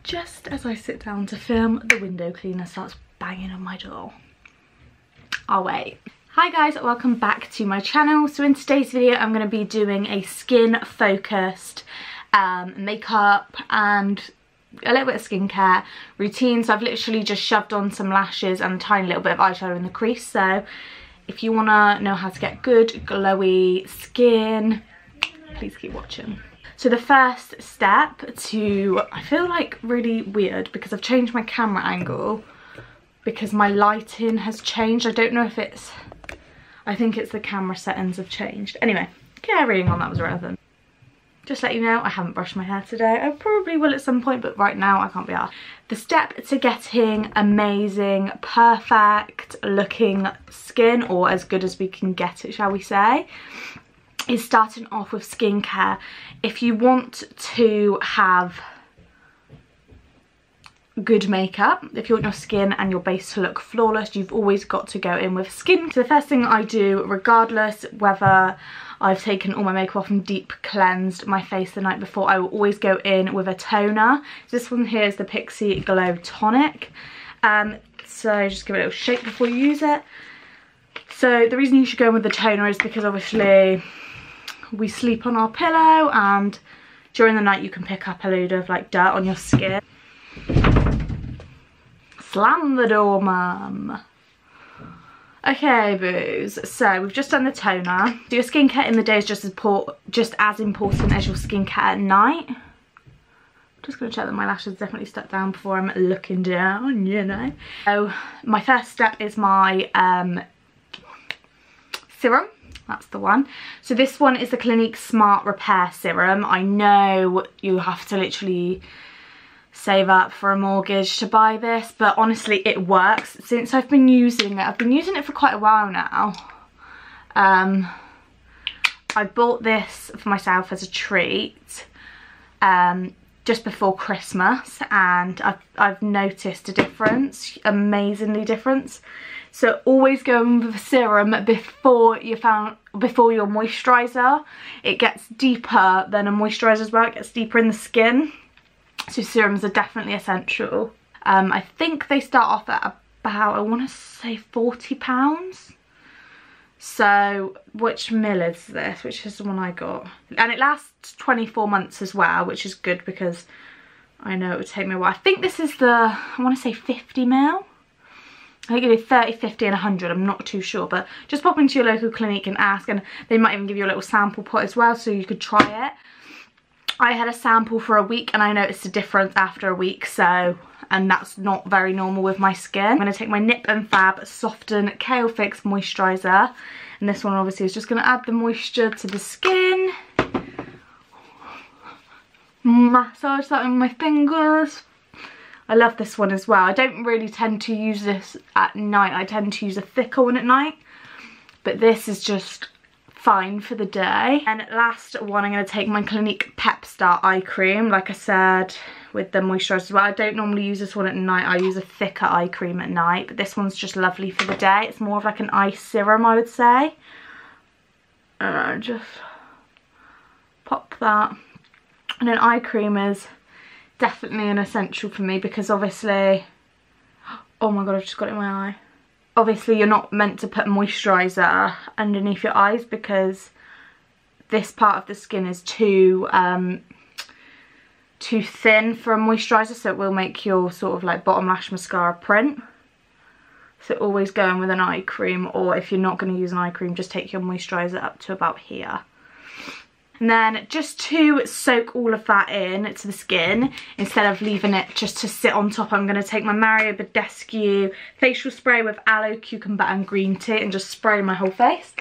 Just as I sit down to film, the window cleaner starts banging on my door. I'll wait. Hi guys, welcome back to my channel. So in today's video I'm going to be doing a skin focused makeup and a little bit of skincare routine. So I've literally just shoved on some lashes and a tiny little bit of eyeshadow in the crease. So if you want to know how to get good glowy skin, please keep watching. So the first step I feel like really weird because I've changed my camera angle because my lighting has changed. I don't know if it's, I think it's the camera settings have changed. Anyway, carrying on, that was irrelevant. Just let you know, I haven't brushed my hair today. I probably will at some point, but right now I can't be arsed. The step to getting amazing, perfect looking skin, or as good as we can get it, shall we say, is starting off with skincare. If you want to have good makeup, if you want your skin and your base to look flawless, you've always got to go in with skin. So the first thing I do, regardless whether I've taken all my makeup off and deep cleansed my face the night before, I will always go in with a toner. So this one here is the PIXI Glow Tonic. So just give it a little shake before you use it. So the reason you should go in with the toner is because obviously we sleep on our pillow and during the night you can pick up a load of like dirt on your skin. Slam the door, mum. Okay, boos. So we've just done the toner. So your skincare in the day is just as important as your skincare at night. Just gonna check that my lashes definitely stuck down before I'm looking down, you know. So my first step is my serum. That's the one. So this one is the Clinique Smart Repair Serum. I know you have to literally save up for a mortgage to buy this, but honestly it works. Since I've been using it for quite a while now. I bought this for myself as a treat just before Christmas, and I've noticed a difference, amazingly difference. So always go in with a serum before your moisturiser. It gets deeper than a moisturiser as well. It gets deeper in the skin. So serums are definitely essential. I think they start off at about, I want to say £40. So which mill is this? Which is the one I got? And it lasts 24 months as well, which is good because I know it would take me a while. I think this is the, I want to say 50 mil. I think it is 30, 50 and 100, I'm not too sure, but just pop into your local Clinique and ask, and they might even give you a little sample pot as well so you could try it. I had a sample for a week and I noticed a difference after a week, so, and that's not very normal with my skin. I'm going to take my Nip and Fab Soften Kale Fix Moisturiser, and this one obviously is just going to add the moisture to the skin. Massage that in my fingers. I love this one as well. I don't really tend to use this at night. I tend to use a thicker one at night. But this is just fine for the day. And last one, I'm going to take my Clinique Pep Star Eye Cream. Like I said, with the moisturiser as well. I don't normally use this one at night. I use a thicker eye cream at night. But this one's just lovely for the day. It's more of like an eye serum, I would say. Just pop that. And then eye cream is definitely an essential for me because obviously, oh my god, I've just got it in my eye. Obviously you're not meant to put moisturiser underneath your eyes because this part of the skin is too thin for a moisturiser, so it will make your sort of like bottom lash mascara print. So always go in with an eye cream, or if you're not going to use an eye cream, just take your moisturiser up to about here. And then just to soak all of that in to the skin, instead of leaving it just to sit on top, I'm going to take my BADESCU facial spray with aloe, cucumber and green tea and just spray my whole face.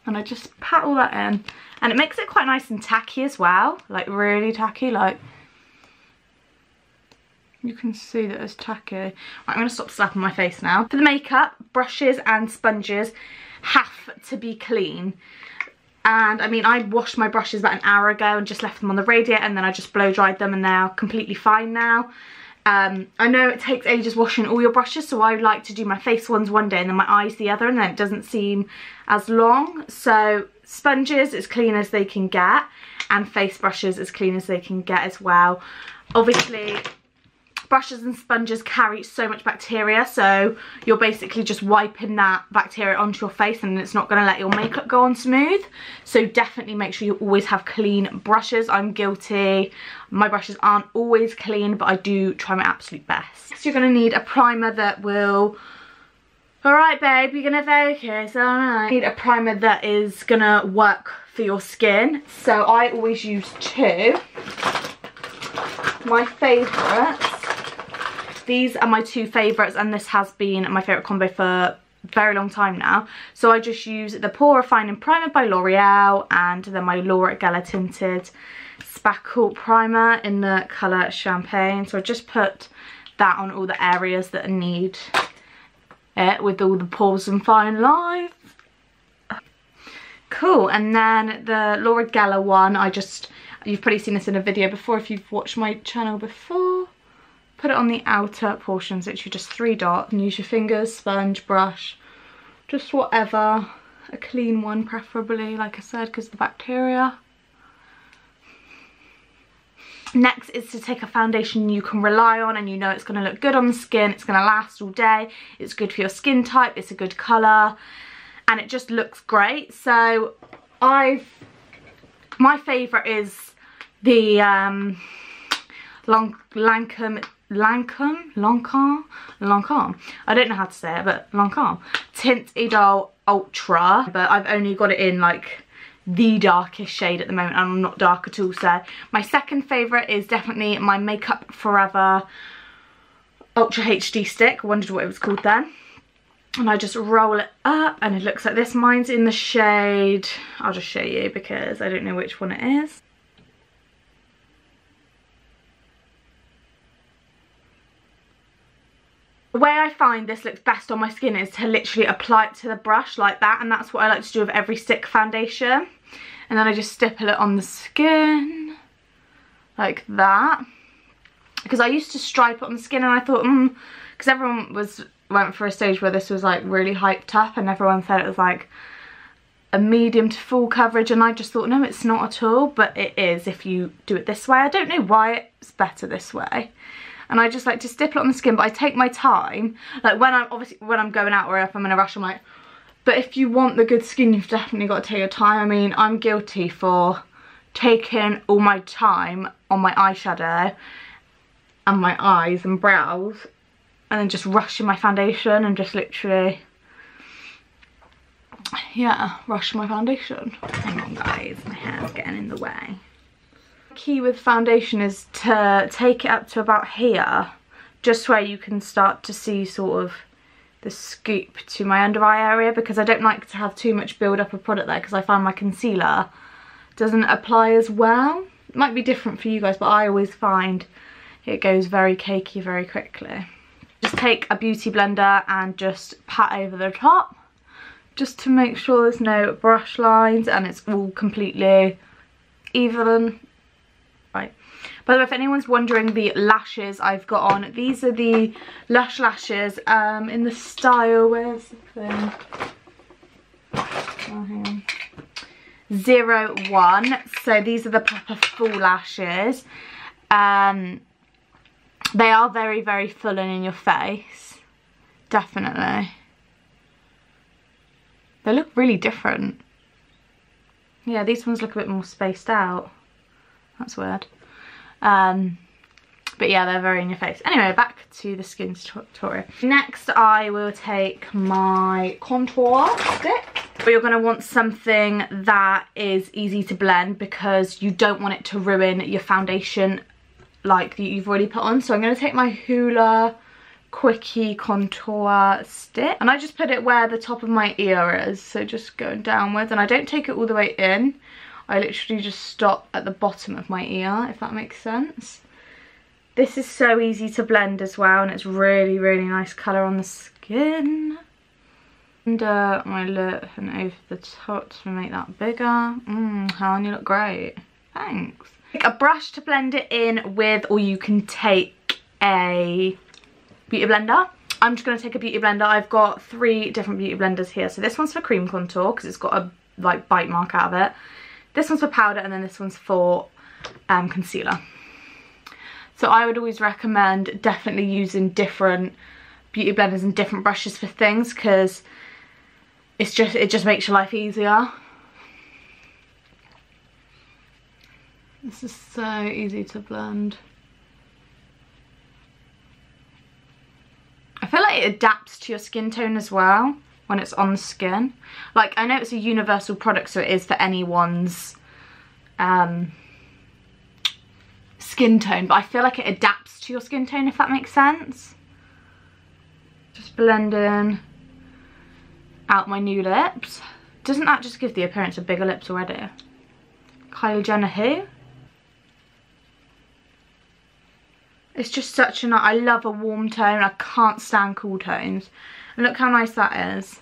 And I just pat all that in. And it makes it quite nice and tacky as well, like really tacky, like you can see that it's tacky. Right, I'm going to stop slapping my face now. For the makeup, brushes and sponges have to be clean. And I mean, I washed my brushes about an hour ago and just left them on the radiator, and then I just blow dried them and they're completely fine now. I know it takes ages washing all your brushes, so I like to do my face ones one day and then my eyes the other, and then it doesn't seem as long. So sponges as clean as they can get, and face brushes as clean as they can get as well. Obviously, brushes and sponges carry so much bacteria, so you're basically just wiping that bacteria onto your face and it's not going to let your makeup go on smooth. So definitely make sure you always have clean brushes. I'm guilty. My brushes aren't always clean, but I do try my absolute best. So you're going to need a primer that will... Alright babe, you're going to focus, alright. Need a primer that is going to work for your skin. So I always use two. My favourites. These are my two favourites, and this has been my favourite combo for a very long time now. So I just use the Pore Refining Primer by L'Oreal, and then my L'Oreal Tinted Spackle Primer in the colour Champagne. So I just put that on all the areas that need it, with all the pores and fine lines. Cool. And then the L'Oreal one, you've probably seen this in a video before if you've watched my channel before. Put it on the outer portions, literally just 3 dots, and use your fingers, sponge, brush, just whatever. A clean one preferably, like I said, because of the bacteria. Next is to take a foundation you can rely on and you know it's going to look good on the skin, it's going to last all day, it's good for your skin type, it's a good colour, and it just looks great. So my favourite is the Lancome, I don't know how to say it, but Lancome Tint Idole Ultra, but I've only got it in like the darkest shade at the moment, and I'm not dark at all. So my second favourite is definitely my Makeup Forever Ultra HD stick. I wondered what it was called then. And I just roll it up and it looks like this. Mine's in the shade, I'll just show you because I don't know which one it is. The way I find this looks best on my skin is to literally apply it to the brush like that, and that's what I like to do with every stick foundation. And then I just stipple it on the skin like that, because I used to stripe it on the skin and I thought, because everyone went for a stage where this was like really hyped up and everyone said it was like a medium to full coverage, and I just thought, no, it's not at all, but it is if you do it this way. I don't know why it's better this way. And I just like to stipple it on the skin, but I take my time. Like when I'm going out or if I'm in a rush, I'm like, but if you want the good skin, you've definitely got to take your time. I mean, I'm guilty for taking all my time on my eyeshadow and my eyes and brows and then just rushing my foundation and just literally, yeah, rush my foundation. Hang on guys, my hair's getting in the way. Key with foundation is to take it up to about here, just where you can start to see sort of the scoop to my under eye area, because I don't like to have too much build up of product there, because I find my concealer doesn't apply as well. It might be different for you guys, but I always find it goes very cakey very quickly. Just take a beauty blender and just pat over the top, just to make sure there's no brush lines and it's all completely even. Right. By the way, if anyone's wondering, the lashes I've got on, these are the Lush lashes in the style, where's the thing? Oh, hang on. 01. So these are the proper full lashes. They are very, very full and in your face. Definitely. They look really different. Yeah, these ones look a bit more spaced out. That's weird. But yeah, they're very in your face. Anyway, back to the skin tutorial. Next, I will take my contour stick. But you're going to want something that is easy to blend, because you don't want it to ruin your foundation like you've already put on. So I'm going to take my HOOLA Quickie contour stick, and I just put it where the top of my ear is, so just going downwards, and I don't take it all the way in. I literally just stop at the bottom of my ear, if that makes sense. This is so easy to blend as well, and it's really, really nice colour on the skin. Under my lip and over the top to make that bigger. Helen, you look great. Thanks. Take a brush to blend it in with, or you can take a beauty blender. I'm just going to take a beauty blender. I've got 3 different beauty blenders here. So this one's for cream contour, because it's got a like bite mark out of it. This one's for powder and then this one's for concealer. So I would always recommend definitely using different beauty blenders and different brushes for things, because it just makes your life easier. This is so easy to blend. I feel like it adapts to your skin tone as well when it's on the skin. Like, I know it's a universal product, so it is for anyone's skin tone, but I feel like it adapts to your skin tone, if that makes sense. Just blending out my new lips. Doesn't that just give the appearance of bigger lips already? Kylie Jenner who? It's just such a I love a warm tone. I can't stand cool tones. And look how nice that is.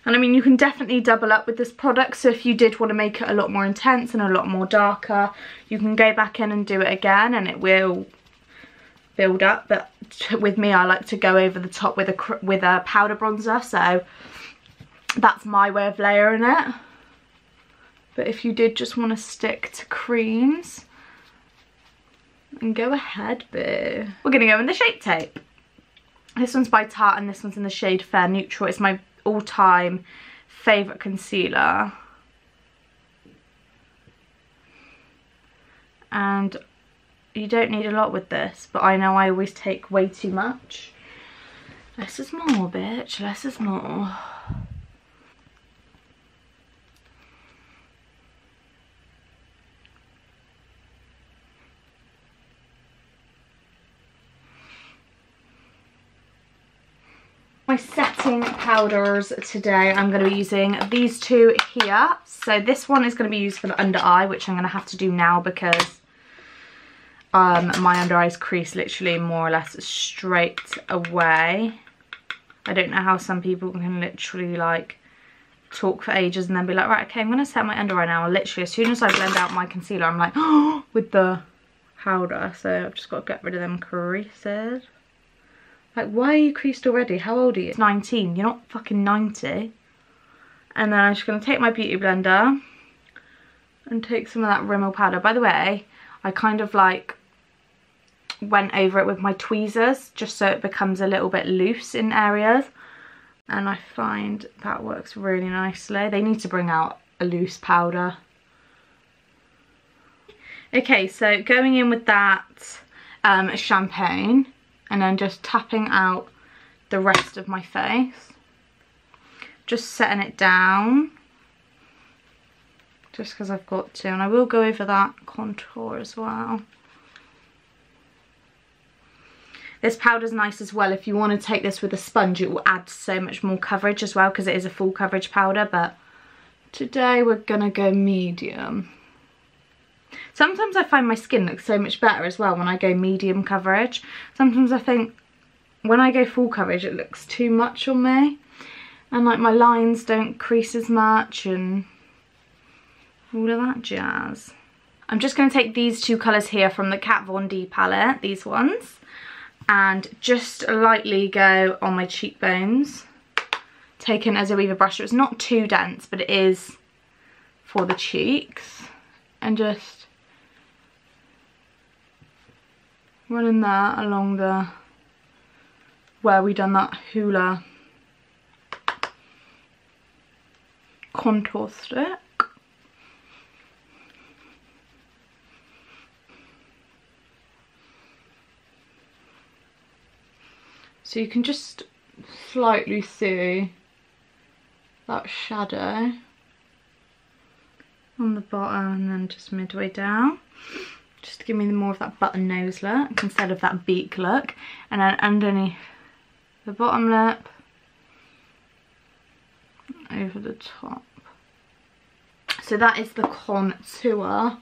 And I mean, you can definitely double up with this product. So if you did want to make it a lot more intense and a lot more darker, you can go back in and do it again and it will build up. But with me, I like to go over the top with a powder bronzer. So that's my way of layering it. But if you did just want to stick to creams, then go ahead, boo. We're going to go in the Shape Tape. This one's by Tarte and this one's in the shade Fair Neutral. It's my all-time favourite concealer. And you don't need a lot with this, but I know I always take way too much. Less is more, bitch. Less is more. My setting powders today, I'm going to be using these two here. So this one is going to be used for the under eye, which I'm going to have to do now because my under eyes crease literally more or less straight away. I don't know how some people can literally like talk for ages and then be like, right, okay, I'm going to set my under eye now. Literally as soon as I blend out my concealer, I'm like, oh, with the powder. So I've just got to get rid of them creases. Like, why are you creased already? How old are you? 19. You're not fucking 90. And then I'm just going to take my beauty blender and take some of that Rimmel powder. By the way, I kind of like went over it with my tweezers just so it becomes a little bit loose in areas. And I find that works really nicely. They need to bring out a loose powder. Okay, so going in with that champagne. And then just tapping out the rest of my face. Just setting it down. Just because I've got to. And I will go over that contour as well. This powder's nice as well. If you want to take this with a sponge, it will add so much more coverage as well. Because it is a full coverage powder. But today we're going to go medium. Sometimes I find my skin looks so much better as well when I go medium coverage. Sometimes I think when I go full coverage it looks too much on me. And like my lines don't crease as much and all of that jazz. I'm just going to take these two colours here from the Kat Von D palette, these ones. And just lightly go on my cheekbones. Taken as a weaver brush. It's not too dense, but it is for the cheeks. And just running that along the where we done that HOOLA contour stick. So you can just slightly see that shadow on the bottom and then just midway down. Just to give me more of that button nose look instead of that beak look. And then underneath the bottom lip, over the top. So that is the contour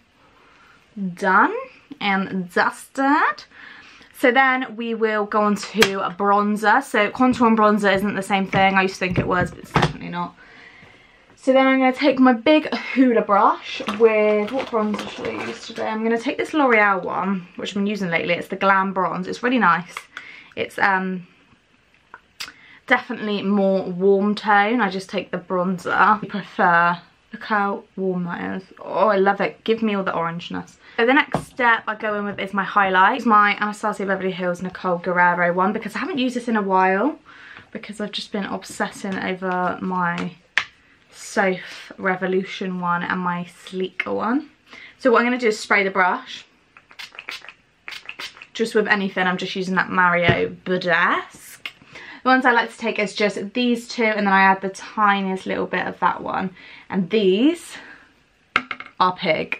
done and dusted. So then we will go on to a bronzer. So contour and bronzer isn't the same thing. I used to think it was, but it's definitely not. So then I'm going to take my big HOOLA brush with, what bronzer should I use today? I'm going to take this L'Oreal one, which I've been using lately. It's the Glam Bronze. It's really nice. It's definitely more warm tone. I just take the bronzer. I prefer, look how warm that is. Oh, I love it. Give me all the orangeness. So the next step I go in with is my highlight. It's my Anastasia Beverly Hills Nicole Guerrero one, because I haven't used this in a while, because I've just been obsessing over my Soph Revolution one and my sleeker one. So what I'm going to do is spray the brush. Just with anything, I'm just using that Mario Badescu. The ones I like to take is just these two, and then I add the tiniest little bit of that one. And these are Pig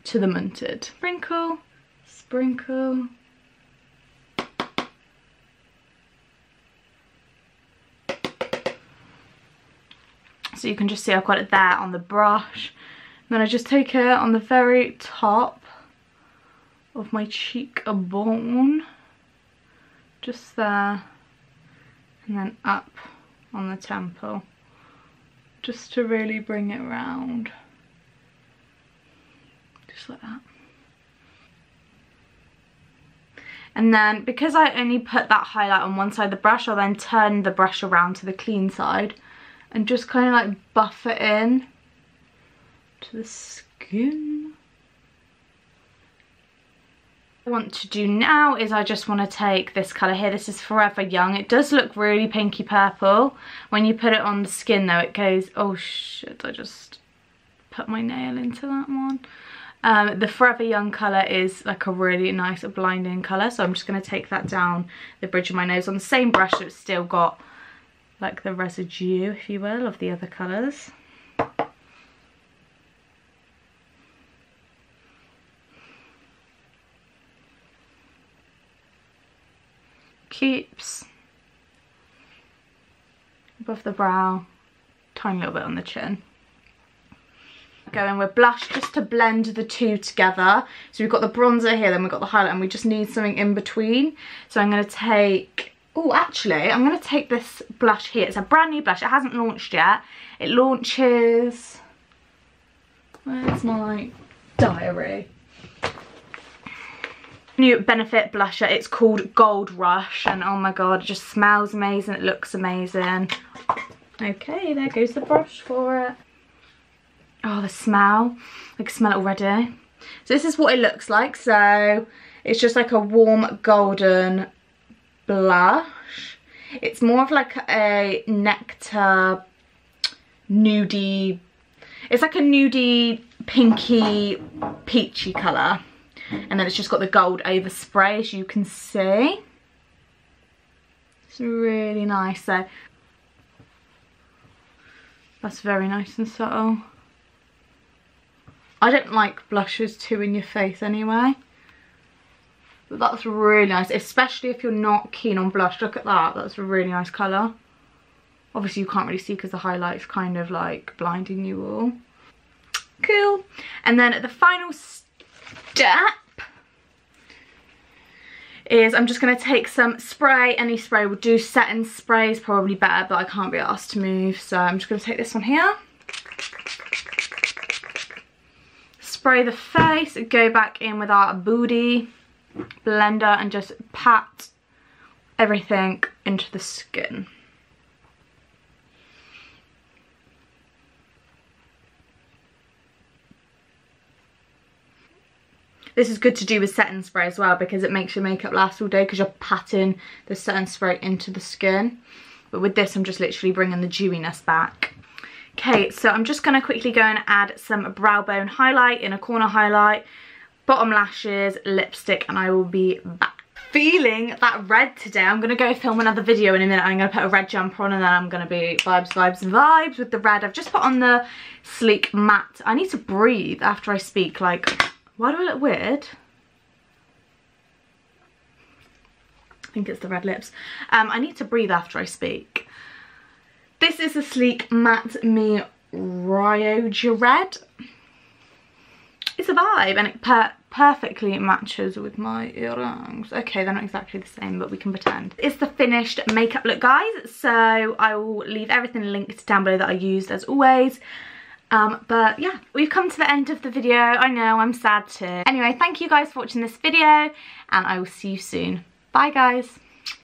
to the Munted. Sprinkle, sprinkle. So you can just see I've got it there on the brush. And then I just take it on the very top of my cheekbone. Just there. And then up on the temple. Just to really bring it round. Just like that. And then, because I only put that highlight on one side of the brush, I'll then turn the brush around to the clean side and just kind of like buff it in to the skin. What I want to do now is I just want to take this colour here. This is Forever Young. It does look really pinky purple. When you put it on the skin though, it goes, oh shit, I just put my nail into that one. The Forever Young colour is like a really nice blinding colour, so I'm just going to take that down the bridge of my nose on the same brush, so it's still got like the residue, if you will, of the other colours. Keeps above the brow, tiny little bit on the chin. Go in with blush just to blend the two together. So we've got the bronzer here, then we've got the highlight, and we just need something in between. So I'm going to take, oh actually I'm going to take this blush here. It's a brand new blush, it hasn't launched yet. It launches, where's my diary? New Benefit blusher, it's called GOLDRUSH, and oh my god, it just smells amazing, it looks amazing. Okay, there goes the brush for it. Oh, the smell, I can smell it already. So this is what it looks like. So it's just like a warm golden blush. It's more of like a nectar nudie, it's like a nudie pinky peachy colour, and then it's just got the gold overspray, as you can see. It's really nice. So that's very nice and subtle. I don't like blushes too in your face anyway, but that's really nice, especially if you're not keen on blush. Look at that, that's a really nice colour. Obviously you can't really see because the highlight's kind of like blinding you all. Cool. And then the final step is I'm just going to take some spray. Any spray will do. Setting spray is probably better, but I can't be asked to move, so I'm just going to take this one here. Spray the face, go back in with our booty blender and just pat everything into the skin. This is good to do with setting spray as well, because it makes your makeup last all day, because you're patting the setting spray into the skin. But with this I'm just literally bringing the dewiness back. Okay, so I'm just going to quickly go and add some brow bone highlight, inner corner highlight, bottom lashes, lipstick, and I will be back. Feeling that red today. I'm going to go film another video in a minute. I'm going to put a red jumper on, and then I'm going to be vibes, vibes, vibes with the red. I've just put on the sleek matte. I need to breathe after I speak. Like, why do I look weird? I think it's the red lips. I need to breathe after I speak. This is a sleek matte me Ryoja red. It's a vibe, and it perfectly matches with my earrings. Okay, they're not exactly the same, but we can pretend. It's the finished makeup look, guys. So I will leave everything linked down below that I used as always. But yeah, we've come to the end of the video. I know, I'm sad too. Anyway, thank you guys for watching this video, and I will see you soon. Bye guys.